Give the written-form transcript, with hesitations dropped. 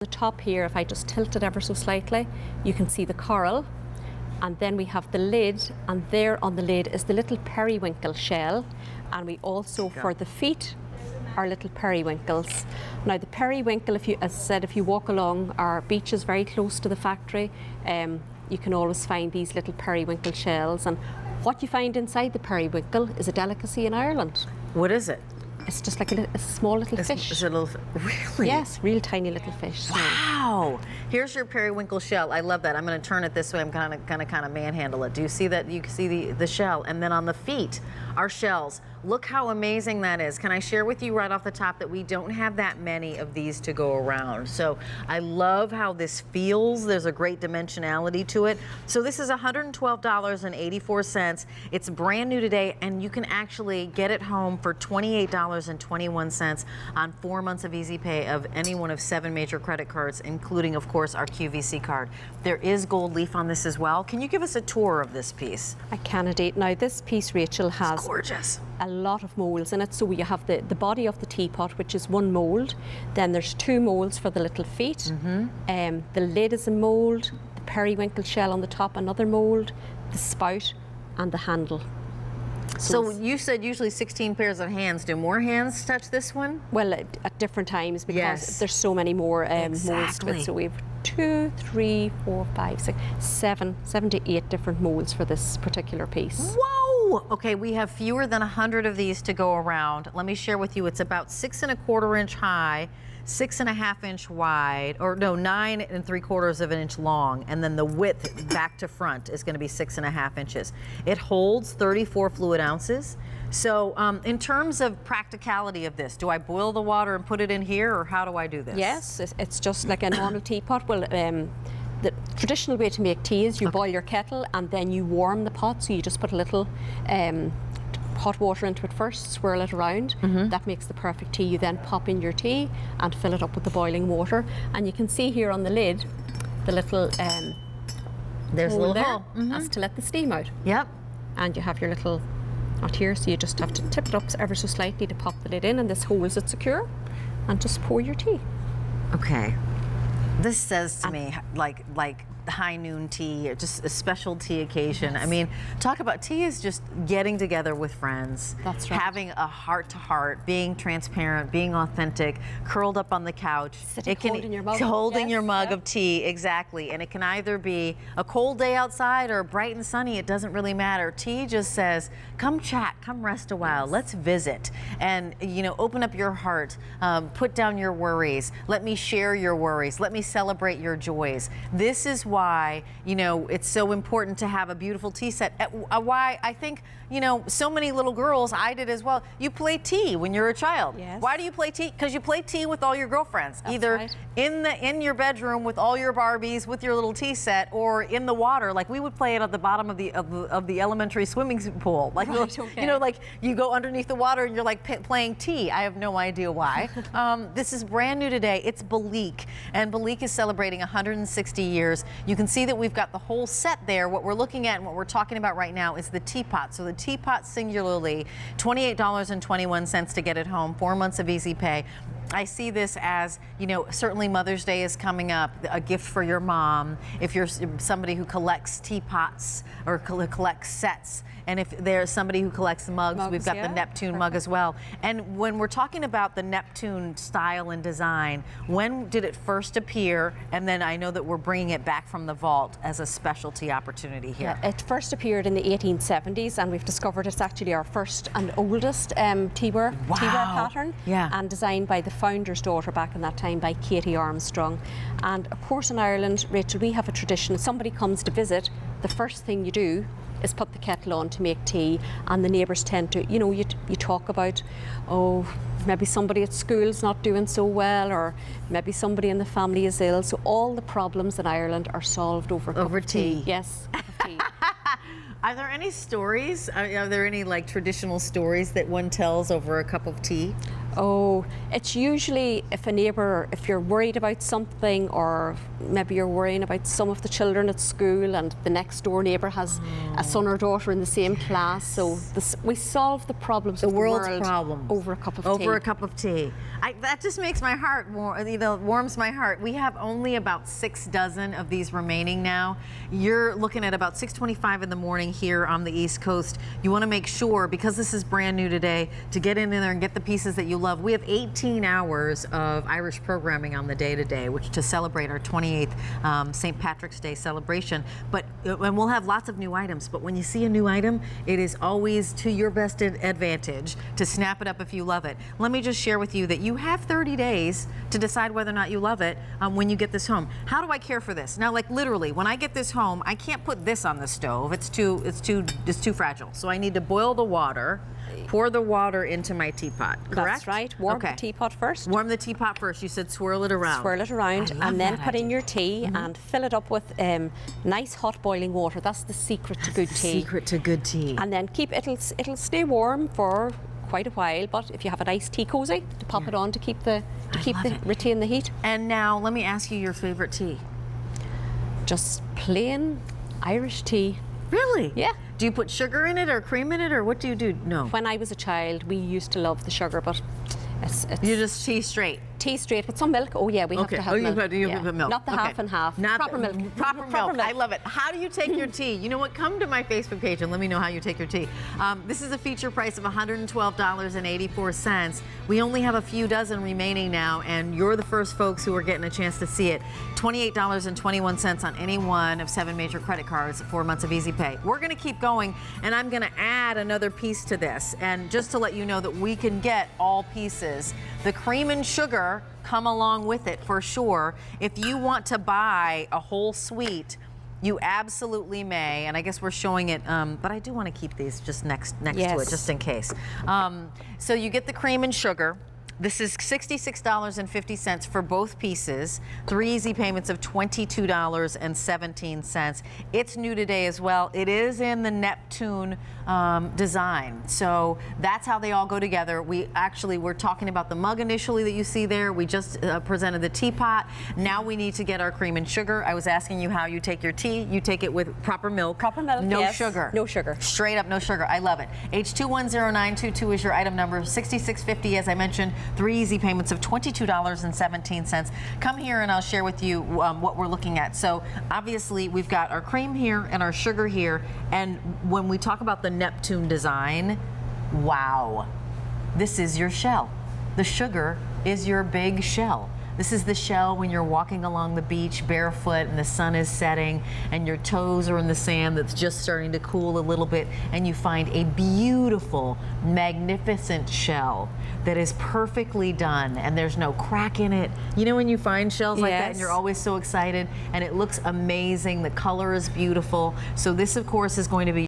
The top here, if I just tilt it ever so slightly, you can see the coral. And then we have the lid, and there on the lid is the little periwinkle shell. And we also, for the feet, are little periwinkles. Now the periwinkle, if you, as I said, if you walk along our beaches very close to the factory, you can always find these little periwinkle shells. And what you find inside the periwinkle is a delicacy in Ireland. What is it? It's just like a small little fish. It's a little, really? Yes, real tiny little fish. Wow. Here's your periwinkle shell. I love that. I'm going to turn it this way. I'm going to manhandle it. Do you see that? You can see the shell. And then on the feet are shells. Look how amazing that is. Can I share with you right off the top that we don't have that many of these to go around. So I love how this feels. There's a great dimensionality to it. So this is $112.84. It's brand new today, and you can actually get it home for $28.21 on 4 months of easy pay of any one of 7 major credit cards, including, of course, our QVC card. There is gold leaf on this as well. Can you give us a tour of this piece? I can indeed. Now this piece, Rachel, has it's gorgeous. A lot of molds in it. So you have the body of the teapot, which is one mold. Then there's 2 molds for the little feet. The lid is a mold, the periwinkle shell on the top, another mold, the spout, and the handle. So you said usually 16 pairs of hands. Do more hands touch this one? Well, at different times, because there's so many more molds to it. So we have 2, 3, 4, 5, 6, 7 to 8 different molds for this particular piece. Whoa! Okay, we have fewer than 100 of these to go around. Let me share with you, it's about 6 1/4 inch high, 6 1/2 inch wide, or no, 9 3/4 of an inch long, and then the width back to front is going to be 6 1/2 inches. It holds 34 fluid ounces. So in terms of practicality of this, do I boil the water and put it in here, or how do I do this? Yes, it's just like a normal teapot. Well, the traditional way to make tea is you boil your kettle and then you warm the pot. So you just put a little hot water into it first, swirl it around. That makes the perfect tea. You then pop in your tea and fill it up with the boiling water. And you can see here on the lid, the little there's a little there. hole. That's to let the steam out. Yep. And you have your little knot here, so you just have to tip it up ever so slightly to pop the lid in, and this holds it secure. And just pour your tea. Okay. This says to me like high noon tea, or just a special tea occasion. I mean, talk about tea is just getting together with friends. That's right. Having a heart to heart, being transparent, being authentic, curled up on the couch. Holding your mug. Holding your mug of tea, exactly. And it can either be a cold day outside or bright and sunny. It doesn't really matter. Tea just says, come chat, come rest a while, let's visit. And, you know, open up your heart, put down your worries. Let me share your worries. Let me celebrate your joys. This is why, you know, it's so important to have a beautiful tea set. Why I think, you know, so many little girls, I did as well, you play tea when you're a child. Yes. Why do you play tea? Because you play tea with all your girlfriends. That's either right. in your bedroom with all your Barbies with your little tea set, or in the water. Like we would play it at the bottom of the elementary swimming pool. Like right, you know, like you go underneath the water and you're like playing tea. I have no idea why. This is brand new today. It's Belleek, and Belleek is celebrating 160 years. You can see that we've got the whole set there. What we're looking at and what we're talking about right now is the teapot. So the teapot singularly, $28.21 to get it home, 4 months of easy pay. I see this as, you know, certainly Mother's Day is coming up, a gift for your mom. If you're somebody who collects teapots or collects sets, and if there's somebody who collects mugs, we've got the Neptune mug as well. And when we're talking about the Neptune style and design, when did it first appear? And then I know that we're bringing it back from the vault as a specialty opportunity here. Yeah, it first appeared in the 1870s, and we've discovered it's actually our first and oldest teaware pattern, and designed by the founder's daughter back in that time, by Katie Armstrong. And of course in Ireland, Rachel, we have a tradition. If somebody comes to visit, the first thing you do is put the kettle on to make tea, and the neighbours tend to, you know, you talk about, oh, maybe somebody at school's not doing so well, or maybe somebody in the family is ill. So all the problems in Ireland are solved over a cup of tea. Yes, cup of tea. Are there any stories? Are there any like traditional stories that one tells over a cup of tea? Oh, it's usually if a neighbour, if you're worried about something, or maybe you're worrying about some of the children at school and the next door neighbour has a son or daughter in the same class. So we solve the problems of the world's problems over a cup of tea. Over a cup of tea. That just makes my heart warms my heart. We have only about 6 dozen of these remaining now. You're looking at about 6:25 in the morning here on the East Coast. You want to make sure, because this is brand new today, to get in there and get the pieces that you love. We have 18 hours of Irish programming on the day today, which to celebrate our 28th St. Patrick's Day celebration. And we'll have lots of new items, but when you see a new item, it is always to your best advantage to snap it up if you love it. Let me just share with you that you have 30 days to decide whether or not you love it when you get this home. How do I care for this? Now, like literally, when I get this home, I can't put this on the stove. It's too fragile. So I need to boil the water, pour the water into my teapot, correct? That's right. Warm the teapot first. Warm the teapot first. You said swirl it around. Swirl it around, and then put in your tea and fill it up with nice hot boiling water. That's the secret to good tea. Secret to good tea. And then it'll stay warm for quite a while, but if you have a nice tea cozy to pop it on to retain the heat. And now let me ask you your favorite tea. Just plain Irish tea. Really? Yeah. Do you put sugar in it or cream in it, or what do you do? No. When I was a child, we used to love the sugar, but you just tea straight. Tea straight with some milk. Oh yeah, we have to have milk. You put milk. Not the half and half. Proper milk. Proper milk. I love it. How do you take your tea? You know what? Come to my Facebook page and let me know how you take your tea. This is a feature price of $112.84. We only have a few dozen remaining now, and you're the first folks who are getting a chance to see it. $28.21 on any one of 7 major credit cards, 4 months of easy pay. We're going to keep going, and I'm going to add another piece to this. And just to let you know that we can get all pieces. The cream and sugar come along with it for sure. If you want to buy a whole suite, you absolutely may, and I guess we're showing it, but I do want to keep these just next to it, just in case. So you get the cream and sugar. This is $66.50 for both pieces, 3 easy payments of $22.17. It's new today as well. It is in the Neptune design. So that's how they all go together. We're talking about the mug initially that you see there. We just presented the teapot. Now we need to get our cream and sugar. I was asking you how you take your tea. You take it with proper milk. Proper milk, no yes. sugar. No sugar. Straight up no sugar. I love it. H210922 is your item number. $66.50, as I mentioned. 3 easy payments of $22.17. Come here and I'll share with you what we're looking at. So obviously we've got our cream here and our sugar here. And when we talk about the Neptune design, wow, this is your shell. The sugar is your big shell. This is the shell when you're walking along the beach barefoot and the sun is setting and your toes are in the sand that's just starting to cool a little bit, and you find a beautiful, magnificent shell that is perfectly done and there's no crack in it. You know when you find shells like that and you're always so excited, and it looks amazing, the color is beautiful. So this of course is going to be